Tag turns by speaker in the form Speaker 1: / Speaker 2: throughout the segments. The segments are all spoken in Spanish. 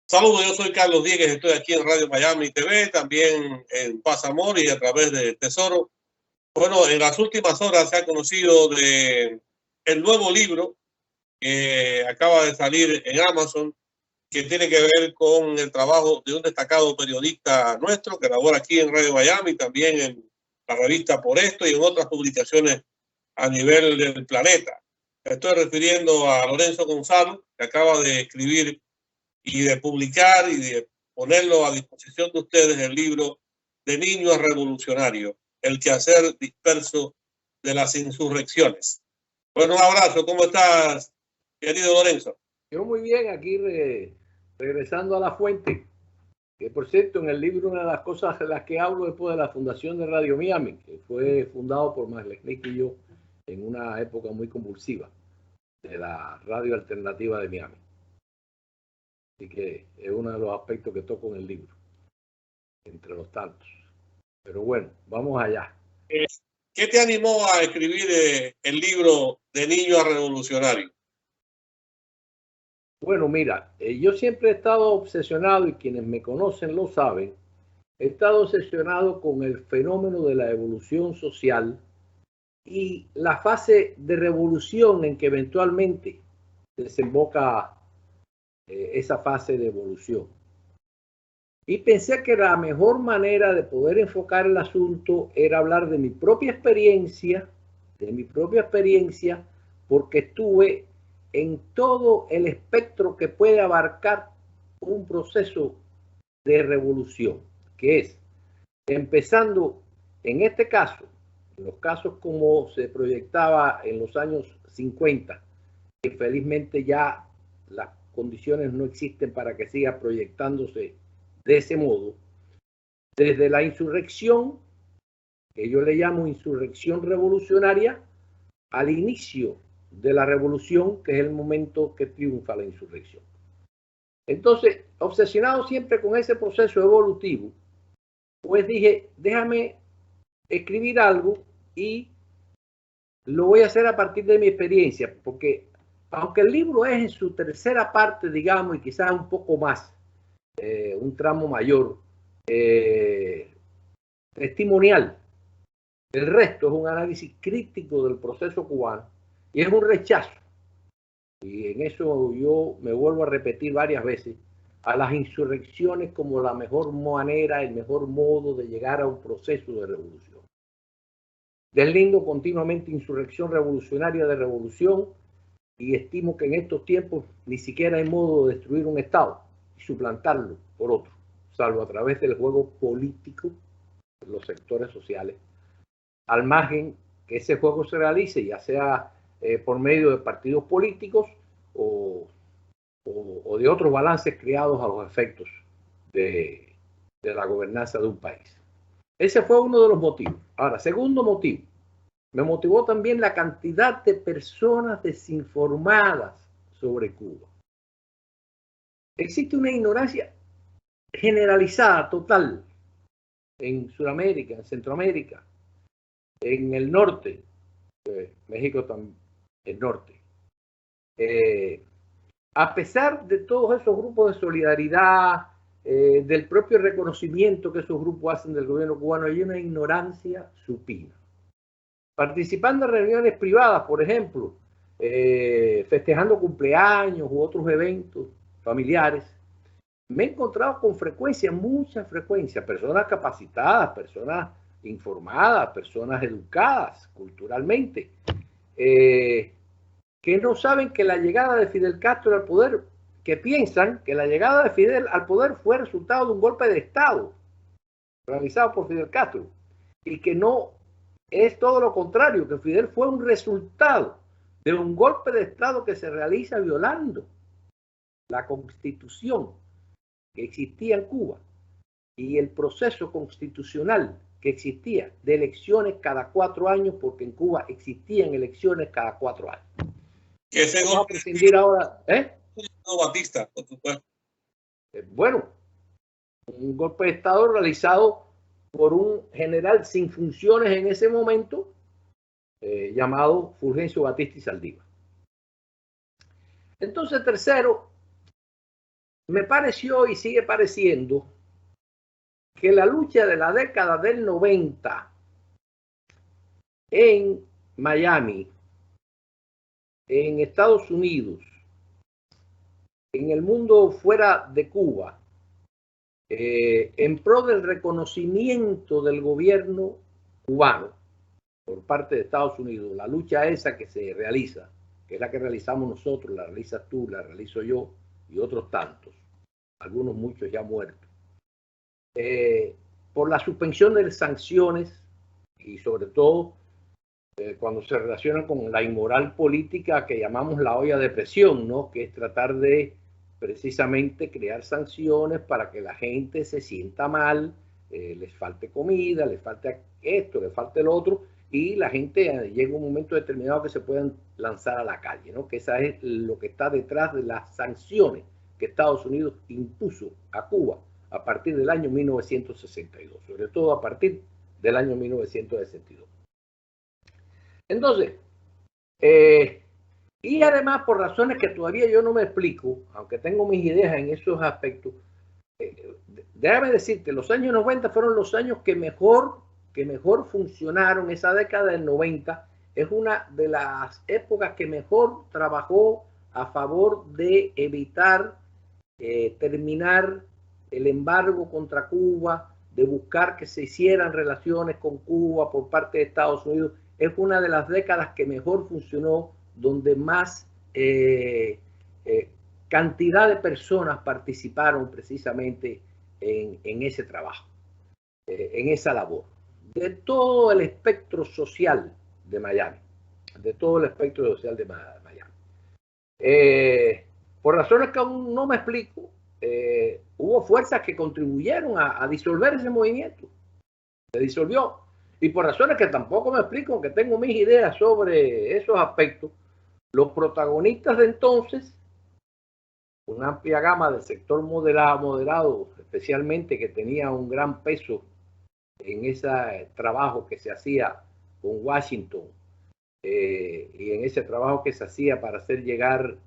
Speaker 1: Saludos, yo soy Carlos Díez, estoy aquí en Radio Miami TV, también en Paz Amor y a través de Tesoro. Bueno, en las últimas horas se ha conocido de el nuevo libro que acaba de salir en Amazon, que tiene que ver con el trabajo de un destacado periodista nuestro que labora aquí en Radio Miami, también en la revista Por Esto y en otras publicaciones a nivel del planeta. Me estoy refiriendo a Lorenzo Gonzalo, que acaba de escribir y de publicar y de ponerlo a disposición de ustedes el libro De niño a revolucionario, el quehacer disperso de las insurrecciones. Bueno, un abrazo, ¿cómo estás, querido Lorenzo?
Speaker 2: Yo muy bien, aquí regresando a la fuente, que por cierto en el libro una de las cosas de las que hablo después de la fundación de Radio Miami, que fue fundado por Marlesnik y yo en una época muy convulsiva de la radio alternativa de Miami. Así que es uno de los aspectos que toco en el libro, entre los tantos. Pero bueno, vamos allá.
Speaker 1: ¿Qué te animó a escribir el libro De niño a revolucionario?
Speaker 2: Bueno, mira, yo siempre he estado obsesionado, y quienes me conocen lo saben, he estado obsesionado con el fenómeno de la evolución social y la fase de revolución en que eventualmente desemboca esa fase de evolución. Y pensé que la mejor manera de poder enfocar el asunto era hablar de mi propia experiencia, porque estuve en todo el espectro que puede abarcar un proceso de revolución, que es empezando en este caso, en los casos como se proyectaba en los años 50, que felizmente ya las condiciones no existen para que siga proyectándose de ese modo, desde la insurrección, que yo le llamo insurrección revolucionaria, al inicio de la revolución, que es el momento que triunfa la insurrección. Entonces, obsesionado siempre con ese proceso evolutivo, pues dije, déjame escribir algo y lo voy a hacer a partir de mi experiencia, porque aunque el libro es en su tercera parte, digamos, y quizás un poco más, un tramo mayor, testimonial, el resto es un análisis crítico del proceso cubano y es un rechazo. Y en eso yo me vuelvo a repetir varias veces a las insurrecciones como la mejor manera, el mejor modo de llegar a un proceso de revolución. Deslindo continuamente insurrección revolucionaria de revolución y estimo que en estos tiempos ni siquiera hay modo de destruir un Estado y suplantarlo por otro, salvo a través del juego político de los sectores sociales, al margen que ese juego se realice, ya sea por medio de partidos políticos o de otros balances creados a los efectos de la gobernanza de un país. Ese fue uno de los motivos. Ahora, segundo motivo, me motivó también la cantidad de personas desinformadas sobre Cuba. Existe una ignorancia generalizada, total, en Sudamérica, en Centroamérica, en el norte, México también, el norte. A pesar de todos esos grupos de solidaridad, del propio reconocimiento que esos grupos hacen del gobierno cubano, hay una ignorancia supina. Participando en reuniones privadas, por ejemplo, festejando cumpleaños u otros eventos familiares, me he encontrado con frecuencia, mucha frecuencia, personas capacitadas, personas informadas, personas educadas culturalmente, que no saben que la llegada de Fidel Castro al poder, que piensan que la llegada de Fidel al poder fue resultado de un golpe de Estado realizado por Fidel Castro, y que no es todo lo contrario, que Fidel fue un resultado de un golpe de Estado que se realiza violando la Constitución que existía en Cuba y el proceso constitucional que existía de elecciones cada 4 años, porque en Cuba existían elecciones cada 4 años. Vamos a prescindir ahora,
Speaker 1: Batista, por supuesto.
Speaker 2: Bueno, un golpe de Estado realizado por un general sin funciones en ese momento, llamado Fulgencio Batista y Saldívar. Entonces, tercero, me pareció y sigue pareciendo que la lucha de la década del 90 en Miami, en Estados Unidos, en el mundo fuera de Cuba, en pro del reconocimiento del gobierno cubano por parte de Estados Unidos, la lucha esa que se realiza, que es la que realizamos nosotros, la realizas tú, la realizo yo y otros tantos, algunos muchos ya muertos, por la suspensión de sanciones y sobre todo cuando se relaciona con la inmoral política que llamamos la olla de presión, ¿no? Que es tratar de precisamente crear sanciones para que la gente se sienta mal, les falte comida, les falte esto, les falte el otro, y la gente llega un momento determinado que se puedan lanzar a la calle, ¿no? Que esa es lo que está detrás de las sanciones que Estados Unidos impuso a Cuba a partir del año 1962, sobre todo a partir del año 1962. Entonces, y además por razones que todavía yo no me explico, aunque tengo mis ideas en esos aspectos, déjame decirte, los años 90 fueron los años que mejor funcionaron. Esa década del 90 es una de las épocas que mejor trabajó a favor de evitar terminar el embargo contra Cuba, de buscar que se hicieran relaciones con Cuba por parte de Estados Unidos. Es una de las décadas que mejor funcionó, donde más cantidad de personas participaron precisamente en ese trabajo, en esa labor, de todo el espectro social de Miami, de todo el espectro social de Miami. Por razones que aún no me explico, hubo fuerzas que contribuyeron a disolver ese movimiento, se disolvió. Y por razones que tampoco me explico, que tengo mis ideas sobre esos aspectos, los protagonistas de entonces, una amplia gama del sector moderado, especialmente que tenía un gran peso en ese trabajo que se hacía con Washington y en ese trabajo que se hacía para hacer llegar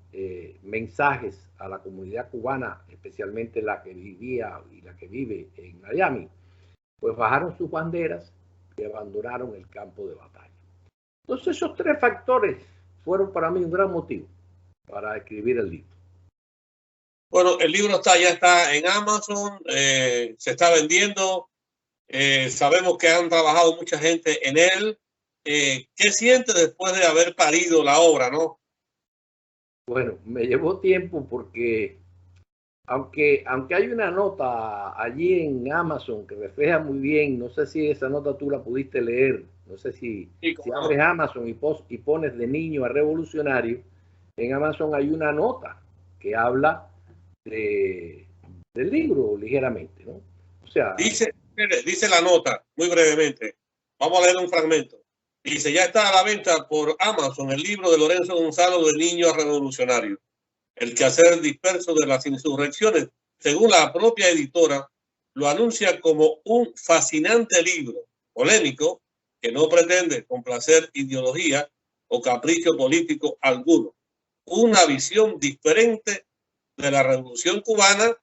Speaker 2: mensajes a la comunidad cubana, especialmente la que vivía y la que vive en Miami, pues bajaron sus banderas y abandonaron el campo de batalla. Entonces esos tres factores fueron para mí un gran motivo para escribir el libro.
Speaker 1: Bueno, el libro ya está en Amazon, se está vendiendo, sabemos que han trabajado mucha gente en él. ¿Qué sientes después de haber parido la obra, no?
Speaker 2: Bueno, me llevó tiempo porque aunque hay una nota allí en Amazon que refleja muy bien, no sé si esa nota tú la pudiste leer, no sé si abres Amazon y pones de niño a revolucionario, en Amazon hay una nota que habla del libro ligeramente, ¿no? O sea,
Speaker 1: dice la nota, muy brevemente, vamos a leer un fragmento. Dice, ya está a la venta por Amazon el libro de Lorenzo Gonzalo, de niño a revolucionario, el quehacer disperso de las insurrecciones. Según la propia editora, lo anuncia como un fascinante libro, polémico, que no pretende complacer ideología o capricho político alguno. Una visión diferente de la revolución cubana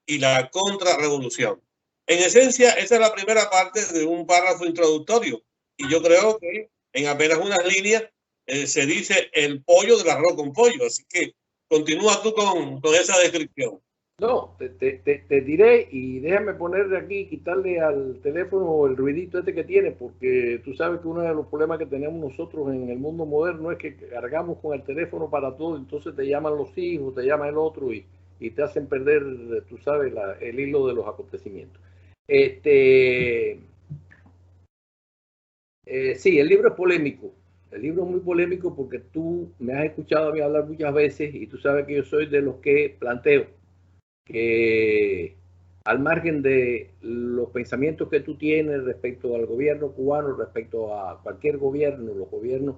Speaker 1: y la contrarrevolución. En esencia, esa es la primera parte de un párrafo introductorio. Y yo creo que en apenas unas líneas se dice el pollo del arroz con pollo. Así que continúa tú con esa descripción.
Speaker 2: No, te diré, y déjame ponerle aquí, quitarle al teléfono el ruidito este que tiene, porque tú sabes que uno de los problemas que tenemos nosotros en el mundo moderno es que cargamos con el teléfono para todo, entonces te llaman los hijos, te llama el otro y te hacen perder, tú sabes, el hilo de los acontecimientos. Sí, el libro es polémico. El libro es muy polémico porque tú me has escuchado a mí hablar muchas veces y tú sabes que yo soy de los que planteo que al margen de los pensamientos que tú tienes respecto al gobierno cubano, respecto a cualquier gobierno, los gobiernos,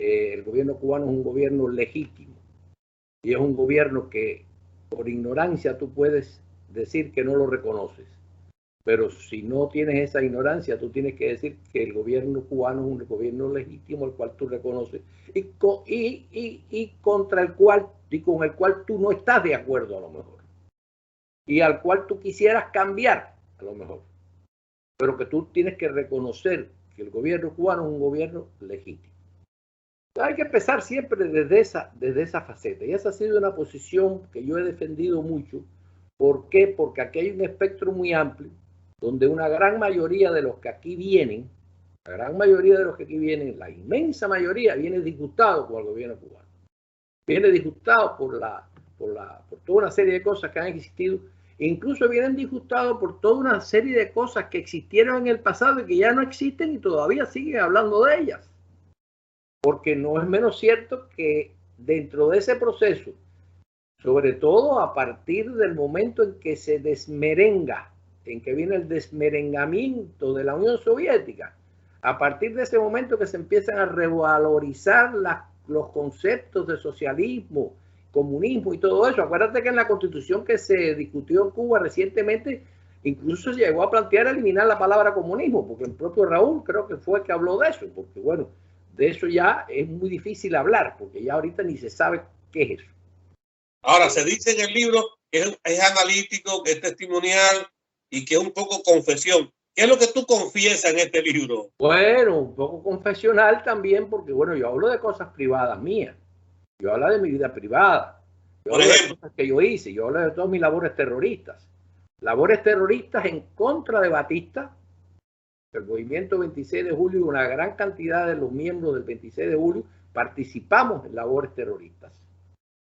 Speaker 2: el gobierno cubano es un gobierno legítimo y es un gobierno que por ignorancia tú puedes decir que no lo reconoces. Pero si no tienes esa ignorancia, tú tienes que decir que el gobierno cubano es un gobierno legítimo al cual tú reconoces y contra el cual y con el cual tú no estás de acuerdo a lo mejor. y al cual tú quisieras cambiar, a lo mejor, pero que tú tienes que reconocer que el gobierno cubano es un gobierno legítimo. Hay que empezar siempre desde esa faceta, y esa ha sido una posición que yo he defendido mucho. ¿Por qué? Porque aquí hay un espectro muy amplio, donde una gran mayoría de los que aquí vienen, la inmensa mayoría, viene disgustado con el gobierno cubano. Viene disgustado por toda una serie de cosas que han existido, e incluso vienen disgustados por toda una serie de cosas que existieron en el pasado y que ya no existen y todavía siguen hablando de ellas. Porque no es menos cierto que dentro de ese proceso, sobre todo a partir del momento en que se desmerenga, en que viene el desmerengamiento de la Unión Soviética, a partir de ese momento que se empiezan a revalorizar los conceptos de socialismo, comunismo y todo eso. Acuérdate que en la Constitución que se discutió en Cuba recientemente, incluso se llegó a plantear eliminar la palabra comunismo, porque el propio Raúl creo que fue el que habló de eso, porque bueno, de eso ya es muy difícil hablar, porque ya ahorita ni se sabe qué es eso.
Speaker 1: Ahora, se dice en el libro que es analítico, que es testimonial y que es un poco confesión. ¿Qué es lo que tú confiesas en este libro?
Speaker 2: Bueno, un poco confesional también, porque bueno, yo hablo de cosas privadas mías. Yo hablo de mi vida privada. Yo hablo de cosas que yo hice. Yo hablo de todas mis labores terroristas. Labores terroristas en contra de Batista. El movimiento 26 de julio, una gran cantidad de los miembros del 26 de julio participamos en labores terroristas.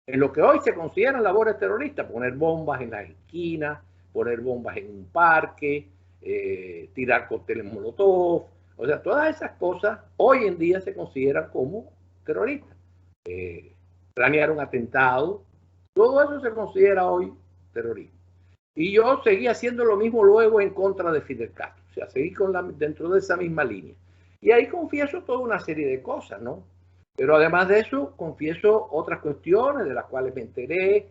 Speaker 2: En lo que hoy se consideran labores terroristas, poner bombas en las esquinas, poner bombas en un parque, tirar cócteles molotov, o sea, todas esas cosas hoy en día se consideran como terroristas. Planear un atentado, todo eso se considera hoy terrorismo. Y yo seguí haciendo lo mismo luego en contra de Fidel Castro, o sea, seguí dentro de esa misma línea. Y ahí confieso toda una serie de cosas, ¿no? Pero además de eso, confieso otras cuestiones de las cuales me enteré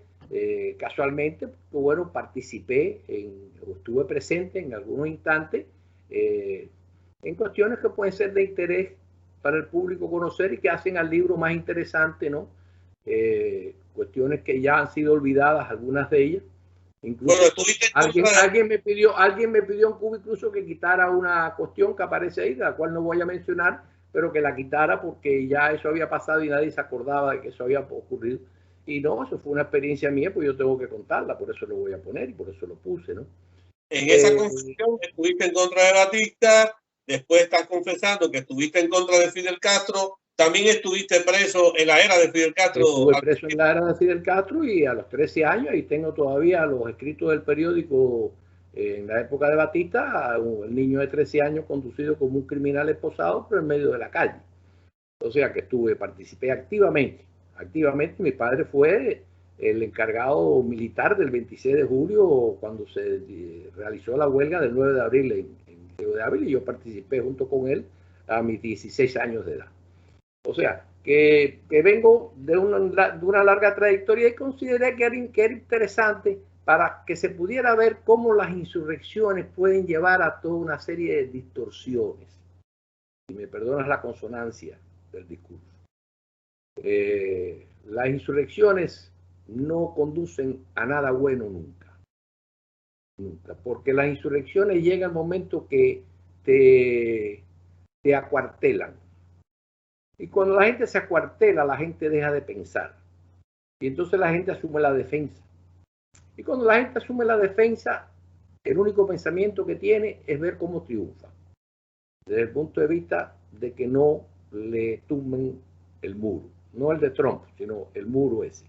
Speaker 2: casualmente, porque bueno, estuve presente en algunos instantes en cuestiones que pueden ser de interés para el público conocer y que hacen al libro más interesante, ¿no? Cuestiones que ya han sido olvidadas, algunas de ellas. Incluso
Speaker 1: bueno,
Speaker 2: alguien me pidió en Cuba incluso que quitara una cuestión que aparece ahí, de la cual no voy a mencionar, pero que la quitara porque ya eso había pasado y nadie se acordaba de que eso había ocurrido. Y no, eso fue una experiencia mía, pues yo tengo que contarla, por eso lo voy a poner y por eso lo puse, ¿no?
Speaker 1: En esa confesión estuviste en contra de Batista, después estás confesando que estuviste en contra de Fidel Castro, también estuviste preso en la era de Fidel Castro.
Speaker 2: Estuve preso en la era de Fidel Castro y a los 13 años, y tengo todavía los escritos del periódico en la época de Batista, el niño de 13 años conducido como un criminal esposado por el medio de la calle. O sea que participé activamente. Mi padre fue el encargado militar del 26 de julio cuando se realizó la huelga del 9 de abril en Río de Ávila, y yo participé junto con él a mis 16 años de edad. O sea, que vengo de una larga trayectoria y consideré que era interesante para que se pudiera ver cómo las insurrecciones pueden llevar a toda una serie de distorsiones. Si me perdonas la consonancia del discurso. Las insurrecciones no conducen a nada bueno nunca. Nunca. Porque las insurrecciones llega el momento que te acuartelan. Y cuando la gente se acuartela, la gente deja de pensar. Y entonces la gente asume la defensa. Y cuando la gente asume la defensa, el único pensamiento que tiene es ver cómo triunfa. Desde el punto de vista de que no le tumben el muro. No el de Trump, sino el muro ese.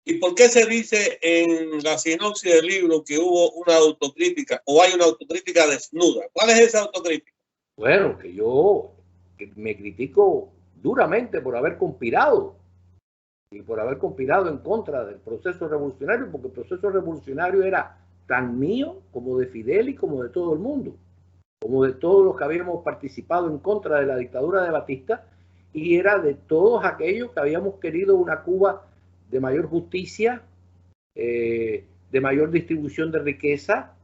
Speaker 1: ¿Y por qué se dice en la sinopsis del libro que hubo una autocrítica o hay una autocrítica desnuda? ¿Cuál es esa autocrítica?
Speaker 2: Bueno, que me critico duramente por haber conspirado y por haber conspirado en contra del proceso revolucionario, porque el proceso revolucionario era tan mío como de Fidel y como de todo el mundo, como de todos los que habíamos participado en contra de la dictadura de Batista, y era de todos aquellos que habíamos querido una Cuba de mayor justicia, de mayor distribución de riqueza.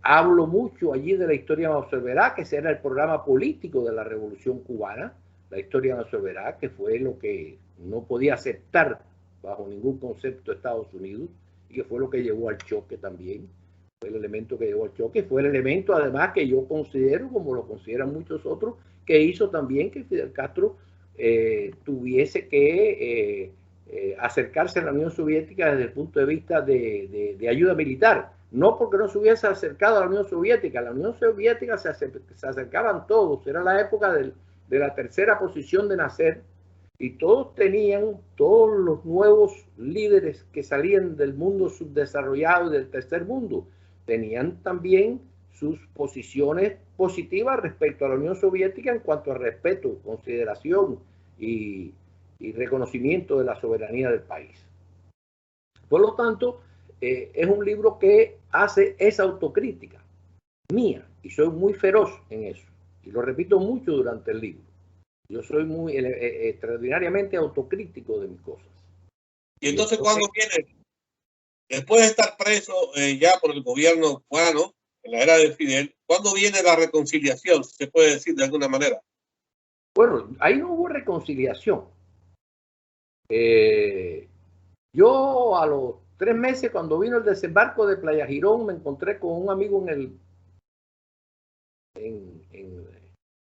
Speaker 2: Hablo mucho allí de la historia de Mauser Verá, que ese era el programa político de la Revolución Cubana, la historia de Mauser Verá, que fue lo que no podía aceptar bajo ningún concepto Estados Unidos, y que fue lo que llevó al choque también. Fue el elemento que llevó al choque, fue el elemento además que yo considero, como lo consideran muchos otros, que hizo también que Fidel Castro tuviese que acercarse a la Unión Soviética desde el punto de vista de ayuda militar. No porque no se hubiese acercado a la Unión Soviética se acercaban todos, era la época de la tercera posición de Nasser, y todos los nuevos líderes que salían del mundo subdesarrollado y del tercer mundo, tenían también sus posiciones positivas respecto a la Unión Soviética en cuanto a respeto, consideración y reconocimiento de la soberanía del país. Por lo tanto, es un libro que hace esa autocrítica mía, y soy muy feroz en eso, y lo repito mucho durante el libro. Yo soy muy extraordinariamente autocrítico de mis cosas.
Speaker 1: Y entonces, ¿cuándo viene? Después de estar preso ya por el gobierno cubano, en la era de Fidel, ¿cuándo viene la reconciliación? Se puede decir de alguna manera.
Speaker 2: Bueno, ahí no hubo reconciliación. Yo a los 3 meses, cuando vino el desembarco de Playa Girón, me encontré con un amigo en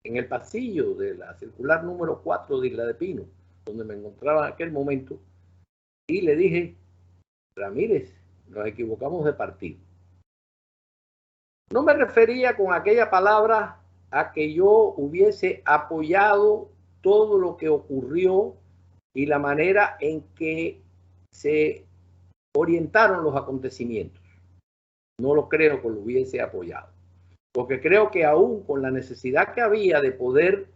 Speaker 2: el pasillo de la circular número 4 de Isla de Pino, donde me encontraba en aquel momento, y le dije: Ramírez, nos equivocamos de partido. No me refería con aquella palabra a que yo hubiese apoyado todo lo que ocurrió y la manera en que se orientaron los acontecimientos. No lo creo que lo hubiese apoyado, porque creo que aún con la necesidad que había de poder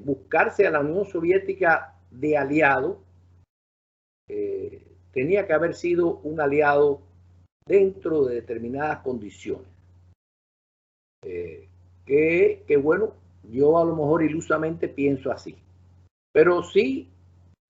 Speaker 2: buscarse a la Unión Soviética de aliado, tenía que haber sido un aliado dentro de determinadas condiciones. Que bueno, yo a lo mejor ilusamente pienso así. Pero sí,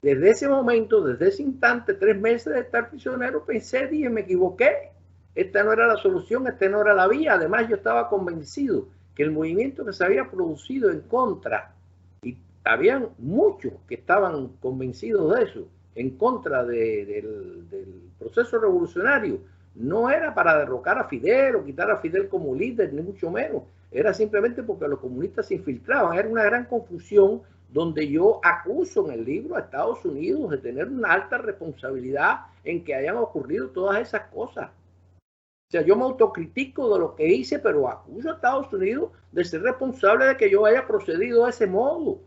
Speaker 2: desde ese momento, desde ese instante, 3 meses de estar prisionero, dije, me equivoqué. Esta no era la solución, esta no era la vía. Además, yo estaba convencido que el movimiento que se había producido en contra, y habían muchos que estaban convencidos de eso, en contra del proceso revolucionario, no era para derrocar a Fidel o quitar a Fidel como líder, ni mucho menos. Era simplemente porque los comunistas se infiltraban. Era una gran confusión donde yo acuso en el libro a Estados Unidos de tener una alta responsabilidad en que hayan ocurrido todas esas cosas. O sea, yo me autocritico de lo que hice, pero acuso a Estados Unidos de ser responsable de que yo haya procedido de ese modo,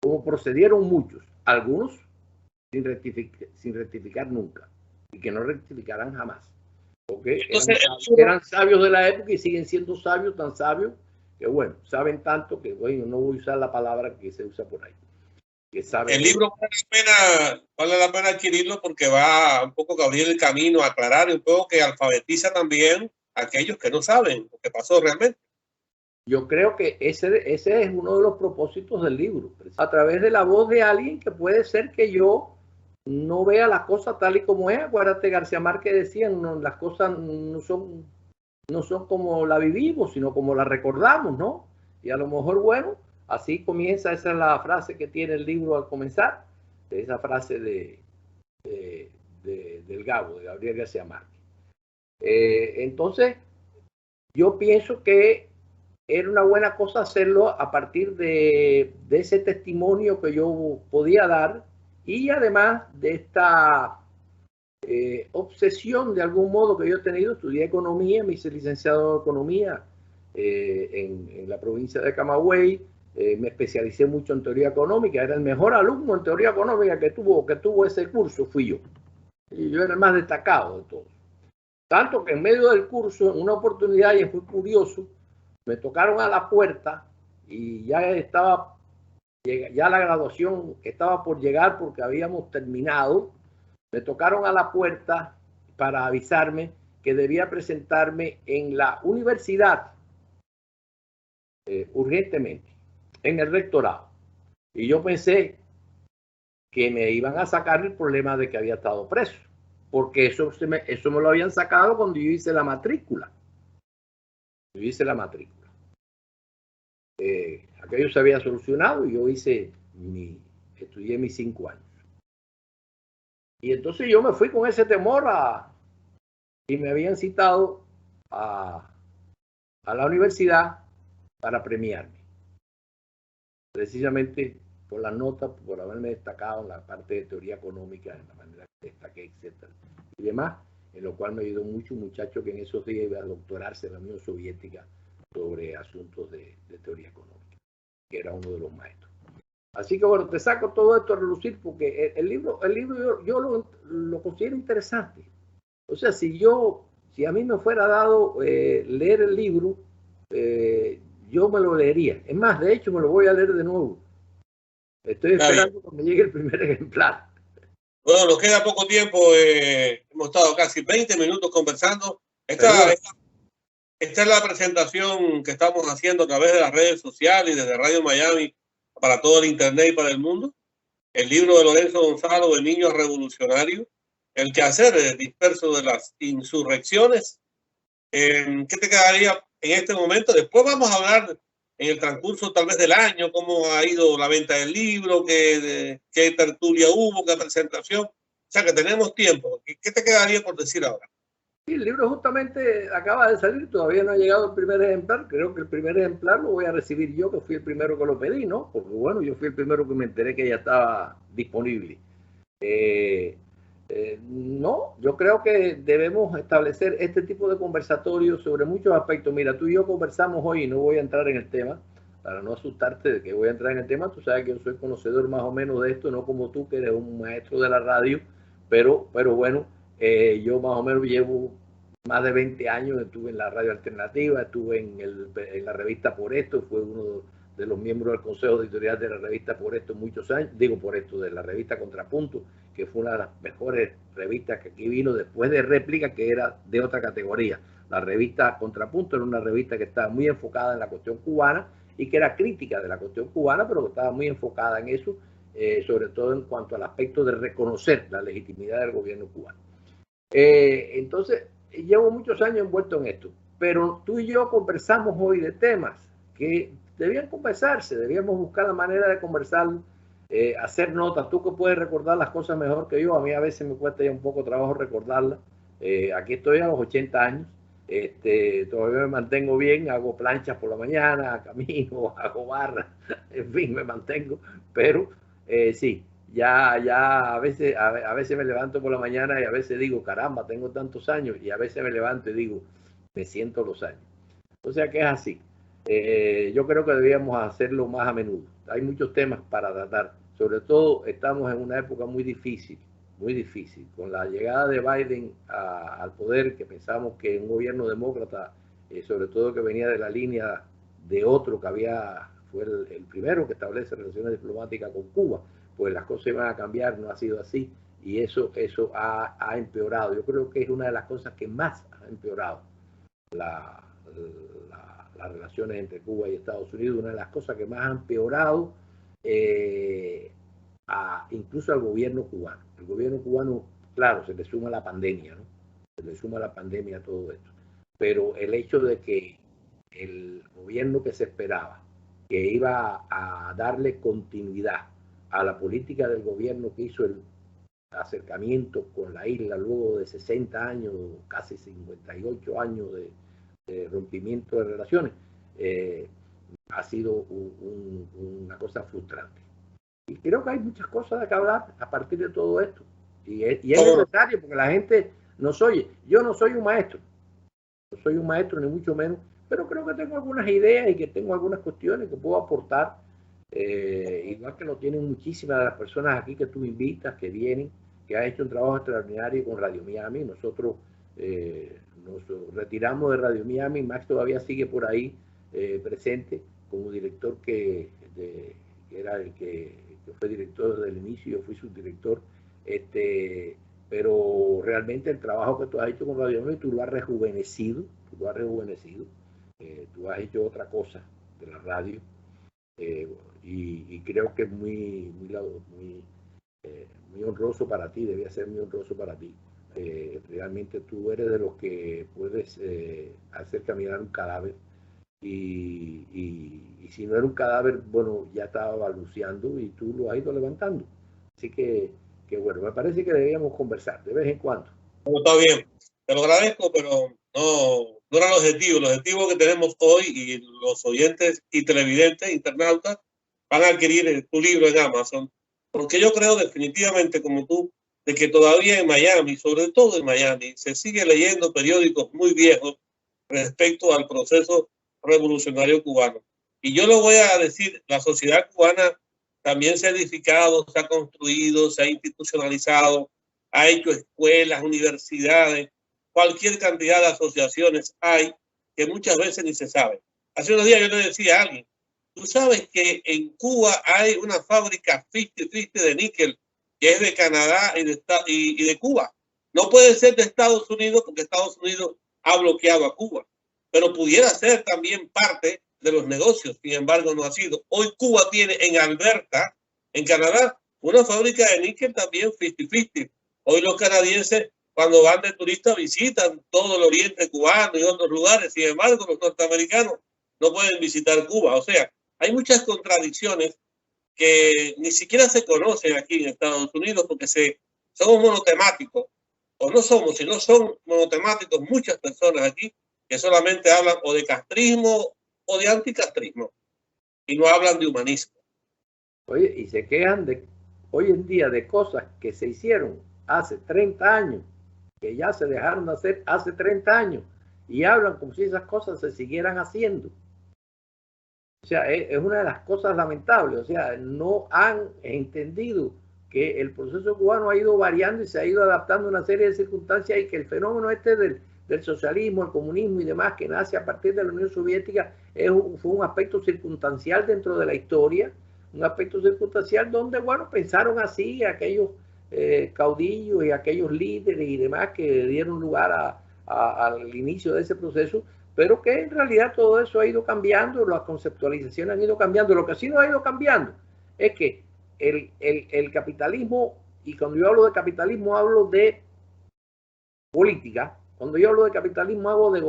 Speaker 2: como procedieron muchos, algunos sin rectificar nunca, y que no rectificarán jamás. Porque eran sabios de la época y siguen siendo sabios, tan sabios que, bueno, saben tanto que, bueno, no voy a usar la palabra que se usa por ahí. Que saben.
Speaker 1: El libro vale la pena adquirirlo porque va un poco a abrir el camino, a aclarar un poco, que alfabetiza también a aquellos que no saben lo que pasó realmente.
Speaker 2: Yo creo que ese es uno de los propósitos del libro, a través de la voz de alguien que puede ser que yo no vea las cosas tal y como es. Acuérdate, García Márquez decía, no, las cosas no son como la vivimos, sino como la recordamos, ¿no? Y a lo mejor, bueno, así comienza. Esa es la frase que tiene el libro al comenzar, esa frase del Gabo, de Gabriel García Márquez. Entonces, yo pienso que era una buena cosa hacerlo a partir de ese testimonio que yo podía dar, y además de esta obsesión de algún modo que yo he tenido. Estudié economía, me hice licenciado en economía en la provincia de Camagüey. Me especialicé mucho en teoría económica, era el mejor alumno en teoría económica que tuvo ese curso, fui yo. Y yo era el más destacado de todos. Tanto que en medio del curso, en una oportunidad, y fui curioso, me tocaron a la puerta y ya la graduación estaba por llegar porque habíamos terminado. Me tocaron a la puerta para avisarme que debía presentarme en la universidad urgentemente, en el rectorado. Y yo pensé que me iban a sacar el problema de que había estado preso, porque eso me lo habían sacado cuando yo hice la matrícula. Aquello se había solucionado y yo estudié mis 5 años. Y entonces yo me fui con ese temor y me habían citado a la universidad para premiarme, precisamente por la nota, por haberme destacado en la parte de teoría económica, en la manera que destaqué, etcétera, y demás, en lo cual me ayudó mucho un muchacho que en esos días iba a doctorarse en la Unión Soviética sobre asuntos de teoría económica, que era uno de los maestros. Así que bueno, te saco todo esto a relucir porque el libro yo lo considero interesante. O sea, si a mí me fuera dado leer el libro, yo me lo leería. Es más, de hecho, me lo voy a leer de nuevo. Estoy esperando que me llegue el primer ejemplar.
Speaker 1: Bueno, nos queda poco tiempo. Hemos estado casi 20 minutos conversando. Esta es la presentación que estamos haciendo a través de las redes sociales y desde Radio Miami para todo el Internet y para el mundo. El libro de Lorenzo Gonzalo, de Niños Revolucionarios, el quehacer disperso de las insurrecciones. ¿Qué te quedaría en este momento? Después vamos a hablar en el transcurso tal vez del año, cómo ha ido la venta del libro, qué tertulia hubo, qué presentación. O sea que tenemos tiempo. ¿Qué te quedaría por decir ahora?
Speaker 2: Sí, el libro justamente acaba de salir, todavía no ha llegado el primer ejemplar. Creo que el primer ejemplar lo voy a recibir yo, que fui el primero que lo pedí, ¿no? Porque bueno, yo fui el primero que me enteré que ya estaba disponible. No, yo creo que debemos establecer este tipo de conversatorios sobre muchos aspectos. Mira, tú y yo conversamos hoy y no voy a entrar en el tema, para no asustarte de que voy a entrar en el tema. Tú sabes que yo soy conocedor más o menos de esto, no como tú, que eres un maestro de la radio, pero bueno, yo más o menos llevo más de 20 años, estuve en la radio alternativa, estuve en la revista Por Esto, fue uno de los miembros del consejo editorial de la revista Por Esto muchos años, digo Por Esto, de la revista Contrapunto, que fue una de las mejores revistas que aquí vino después de Réplica, que era de otra categoría. La revista Contrapunto era una revista que estaba muy enfocada en la cuestión cubana y que era crítica de la cuestión cubana, pero que estaba muy enfocada en eso, sobre todo en cuanto al aspecto de reconocer la legitimidad del gobierno cubano. Entonces, llevo muchos años envuelto en esto, pero tú y yo conversamos hoy de temas que debían conversarse, debíamos buscar la manera de conversar, hacer notas. Tú que puedes recordar las cosas mejor que yo, a mí a veces me cuesta ya un poco trabajo recordarlas. Aquí estoy a los 80 años, todavía me mantengo bien, hago planchas por la mañana, camino, hago barras, en fin, me mantengo, pero sí, ya a veces me levanto por la mañana y a veces digo, caramba, tengo tantos años, y a veces me levanto y digo, me siento los años. O sea que es así. Yo creo que debíamos hacerlo más a menudo. Hay muchos temas para tratar. Sobre todo estamos en una época muy difícil. Con la llegada de Biden al poder, que pensamos que un gobierno demócrata, sobre todo que venía de la línea de otro que fue el primero que establece relaciones diplomáticas con Cuba, pues las cosas iban a cambiar, no ha sido así, y eso ha empeorado. Yo creo que es una de las cosas que más ha empeorado las relaciones entre Cuba y Estados Unidos, una de las cosas que más han empeorado incluso al gobierno cubano. El gobierno cubano, claro, se le suma la pandemia, ¿no? Se le suma la pandemia a todo esto. Pero el hecho de que el gobierno que se esperaba, que iba a darle continuidad a la política del gobierno que hizo el acercamiento con la isla luego de 60 años, casi 58 años de rompimiento de relaciones, ha sido una cosa frustrante. Y creo que hay muchas cosas de que hablar a partir de todo esto. Y es necesario porque la gente nos oye. Yo no soy un maestro, no soy un maestro ni mucho menos, pero creo que tengo algunas ideas y que tengo algunas cuestiones que puedo aportar. Igual que lo tienen muchísimas de las personas aquí que tú invitas, que vienen, que han hecho un trabajo extraordinario con Radio Miami. Nosotros nos retiramos de Radio Miami. Max todavía sigue por ahí presente como director que era el que fue director desde el inicio. Yo fui subdirector, pero realmente el trabajo que tú has hecho con Radio Miami, tú lo has rejuvenecido, tú has hecho otra cosa de la radio, y creo que es muy honroso para ti, debía ser muy honroso para ti. Realmente tú eres de los que puedes hacer caminar un cadáver, y si no era un cadáver, bueno, ya estaba balbuceando y tú lo has ido levantando. Así que que bueno, me parece que deberíamos conversar de vez en cuando.
Speaker 1: Bueno, está bien, te lo agradezco, pero no era el objetivo. El objetivo que tenemos hoy, y los oyentes y televidentes, internautas, van a adquirir tu libro en Amazon, porque yo creo definitivamente, como tú, de que todavía en Miami, sobre todo en Miami, se sigue leyendo periódicos muy viejos respecto al proceso revolucionario cubano. Y yo lo voy a decir, la sociedad cubana también se ha edificado, se ha construido, se ha institucionalizado, ha hecho escuelas, universidades, cualquier cantidad de asociaciones hay que muchas veces ni se sabe. Hace unos días yo le decía a alguien, tú sabes que en Cuba hay una fábrica 50-50 de níquel que es de Canadá y de Cuba. No puede ser de Estados Unidos porque Estados Unidos ha bloqueado a Cuba, pero pudiera ser también parte de los negocios. Sin embargo, no ha sido. Hoy Cuba tiene en Alberta, en Canadá, una fábrica de níquel también 50-50. Hoy los canadienses, cuando van de turistas, visitan todo el oriente cubano y otros lugares. Sin embargo, los norteamericanos no pueden visitar Cuba. O sea, hay muchas contradicciones que ni siquiera se conocen aquí en Estados Unidos porque somos monotemáticos, o no somos, sino son monotemáticos muchas personas aquí que solamente hablan o de castrismo o de anticastrismo y no hablan de humanismo.
Speaker 2: Oye, y se quejan hoy en día de cosas que se hicieron hace 30 años, que ya se dejaron de hacer hace 30 años, y hablan como si esas cosas se siguieran haciendo. O sea, es una de las cosas lamentables. O sea, no han entendido que el proceso cubano ha ido variando y se ha ido adaptando a una serie de circunstancias y que el fenómeno este del socialismo, el comunismo y demás que nace a partir de la Unión Soviética fue un aspecto circunstancial dentro de la historia, un aspecto circunstancial donde, bueno, pensaron así aquellos caudillos y aquellos líderes y demás que dieron lugar al inicio de ese proceso, pero que en realidad todo eso ha ido cambiando, las conceptualizaciones han ido cambiando. Lo que sí no ha ido cambiando es que el capitalismo, y cuando yo hablo de capitalismo hablo de política, cuando yo hablo de capitalismo hablo de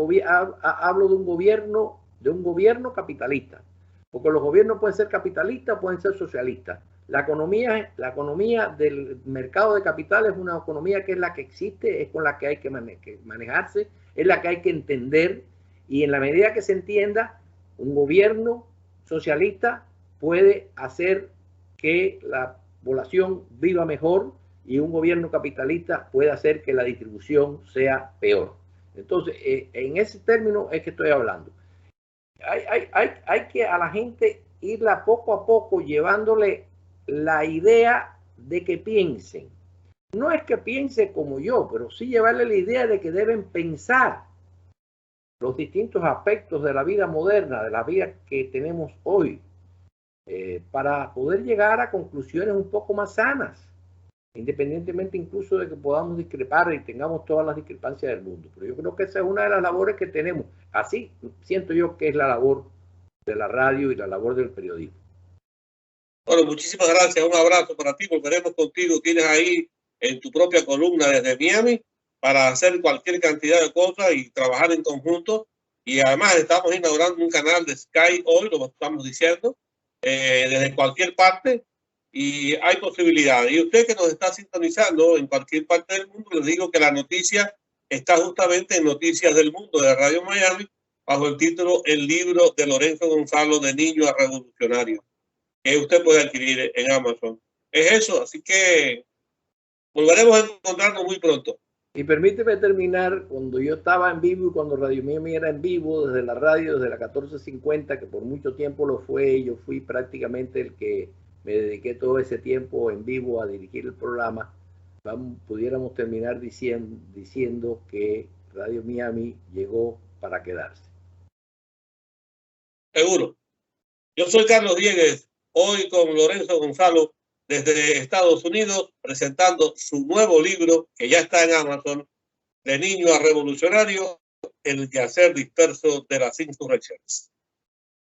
Speaker 2: un gobierno capitalista, porque los gobiernos pueden ser capitalistas, pueden ser socialistas. La economía del mercado de capital es una economía que es la que existe, es con la que hay que manejarse, es la que hay que entender, y en la medida que se entienda, un gobierno socialista puede hacer que la población viva mejor y un gobierno capitalista puede hacer que la distribución sea peor. Entonces, en ese término es que estoy hablando. Hay que a la gente irla poco a poco llevándole la idea de que piensen. No es que piense como yo, pero sí llevarle la idea de que deben pensar los distintos aspectos de la vida moderna, de la vida que tenemos hoy, para poder llegar a conclusiones un poco más sanas, independientemente incluso de que podamos discrepar y tengamos todas las discrepancias del mundo. Pero yo creo que esa es una de las labores que tenemos. Así siento yo que es la labor de la radio y la labor del periodismo.
Speaker 1: Bueno, muchísimas gracias. Un abrazo para ti. Volveremos contigo. Tienes ahí en tu propia columna desde Miami para hacer cualquier cantidad de cosas y trabajar en conjunto. Y además estamos inaugurando un canal de Sky hoy, lo estamos diciendo, desde cualquier parte, y hay posibilidades. Y usted que nos está sintonizando en cualquier parte del mundo, les digo que la noticia está justamente en Noticias del Mundo de Radio Miami, bajo el título El libro de Lorenzo Gonzalo, de niño a revolucionario, que usted puede adquirir en Amazon. Es eso, así que volveremos a encontrarnos muy pronto.
Speaker 2: Y permíteme terminar, cuando yo estaba en vivo y cuando Radio Miami era en vivo, desde la radio, desde la 1450, que por mucho tiempo lo fue, yo fui prácticamente el que me dediqué todo ese tiempo en vivo a dirigir el programa, pudiéramos terminar diciendo que Radio Miami llegó para quedarse.
Speaker 1: Seguro. Yo soy Carlos Diegues, hoy con Lorenzo Gonzalo desde Estados Unidos, presentando su nuevo libro que ya está en Amazon, De niño a revolucionario, el quehacer disperso de las insurrecciones.